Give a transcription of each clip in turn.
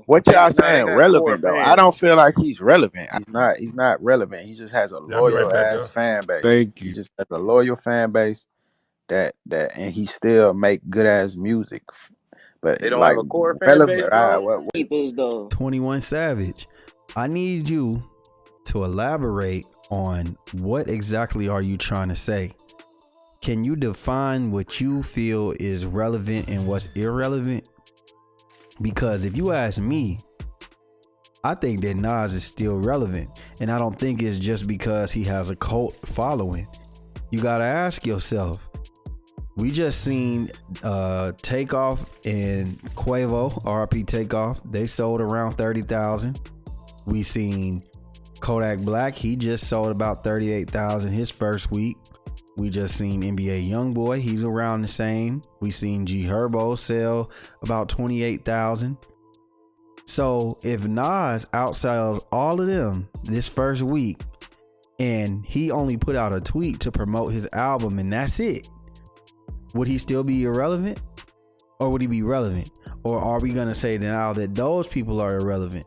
What y'all Nah, they saying got core relevant though? I fans. don't feel like he's relevant. He's not relevant. He just has a Yeah, I'll be right loyal back, ass y'all. fan base. Thank He you. just has a loyal fan base and he still make good ass music. But They don't have like a core fan base, relevant, bro. what 21 Savage, I need you to elaborate on what exactly are you trying to say. Can you define what you feel is relevant and what's irrelevant? Because if you ask me, I think that Nas is still relevant. And I don't think it's just because he has a cult following. You gotta ask yourself. We just seen Takeoff and Quavo, RP Takeoff. They sold around 30,000. We seen Kodak Black. He just sold about 38,000 his first week. We just seen NBA YoungBoy. He's around the same. We seen G Herbo sell about 28,000. So if Nas outsells all of them this first week, and he only put out a tweet to promote his album, and that's it, would he still be irrelevant, or would he be relevant? Or are we gonna say now that those people are irrelevant?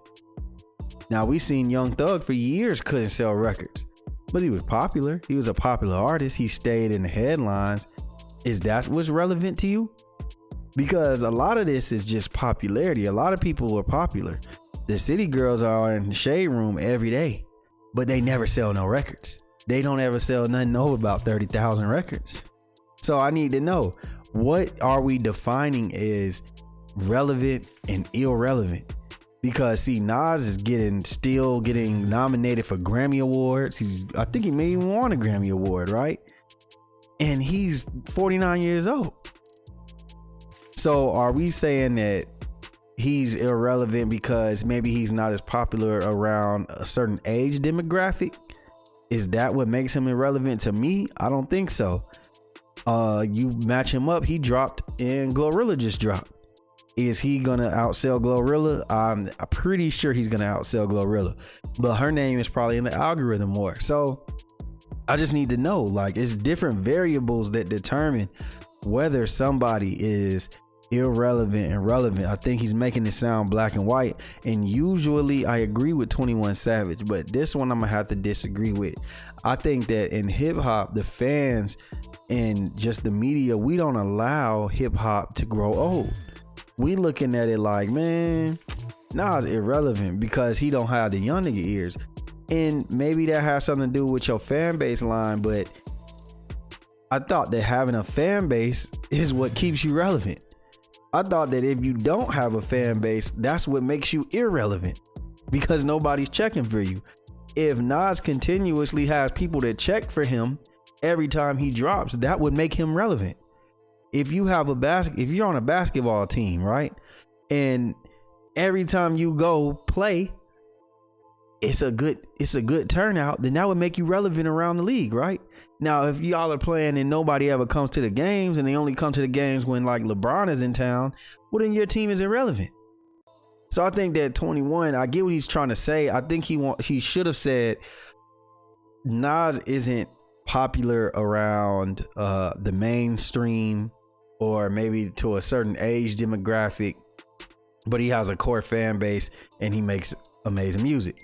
Now we seen Young Thug for years couldn't sell records, but he was popular. He was a popular artist. He stayed in the headlines. Is that what's relevant to you? Because a lot of this is just popularity. A lot of people are popular. The City Girls are in the shade room every day, but they never sell no records. They don't ever sell nothing over about 30,000 records. So I need to know, what are we defining as relevant and irrelevant? Because see, Nas is still getting nominated for Grammy Awards. I think he may even won a Grammy Award, right? And he's 49 years old. So are we saying that he's irrelevant because maybe he's not as popular around a certain age demographic? Is that what makes him irrelevant to me? I don't think so. You match him up, he dropped and Glorilla just dropped. Is he gonna outsell Glorilla? I'm pretty sure he's gonna outsell Glorilla, but her name is probably in the algorithm more. So I just need to know, like, it's different variables that determine whether somebody is irrelevant and relevant. I think he's making it sound black and white, and usually I agree with 21 Savage, but this one I'm gonna have to disagree with. I think that in hip hop, the fans and just the media, we don't allow hip hop to grow old. We looking at it like, man, Nas irrelevant because he don't have the young nigga ears. And maybe that has something to do with your fan base line, but I thought that having a fan base is what keeps you relevant. I thought that if you don't have a fan base, that's what makes you irrelevant, because nobody's checking for you. If Nas continuously has people that check for him every time he drops, that would make him relevant. If you have if you're on a basketball team, right, and every time you go play, it's a good turnout, then that would make you relevant around the league, right? Now, if y'all are playing and nobody ever comes to the games, and they only come to the games when like LeBron is in town, well then your team is irrelevant. So I think that 21, I get what he's trying to say. I think he should have said Nas isn't popular around the mainstream, or maybe to a certain age demographic, but he has a core fan base and he makes amazing music.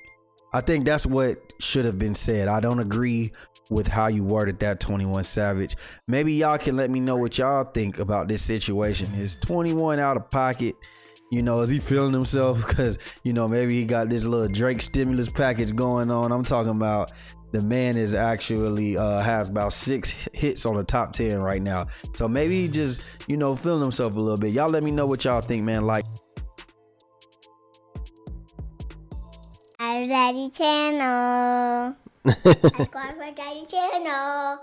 I think that's what should have been said. I don't agree with how you worded that, 21 Savage. Maybe y'all can let me know what y'all think about this situation. Is 21 out of pocket? You know, is he feeling himself? Because, you know, maybe he got this little Drake stimulus package going on. I'm talking about the man is actually has about 6 hits on the top 10 right now. So maybe he just, you know, feeling himself a little bit. Y'all let me know what y'all think, man. Like, Daddy channel. Subscribe for Daddy channel.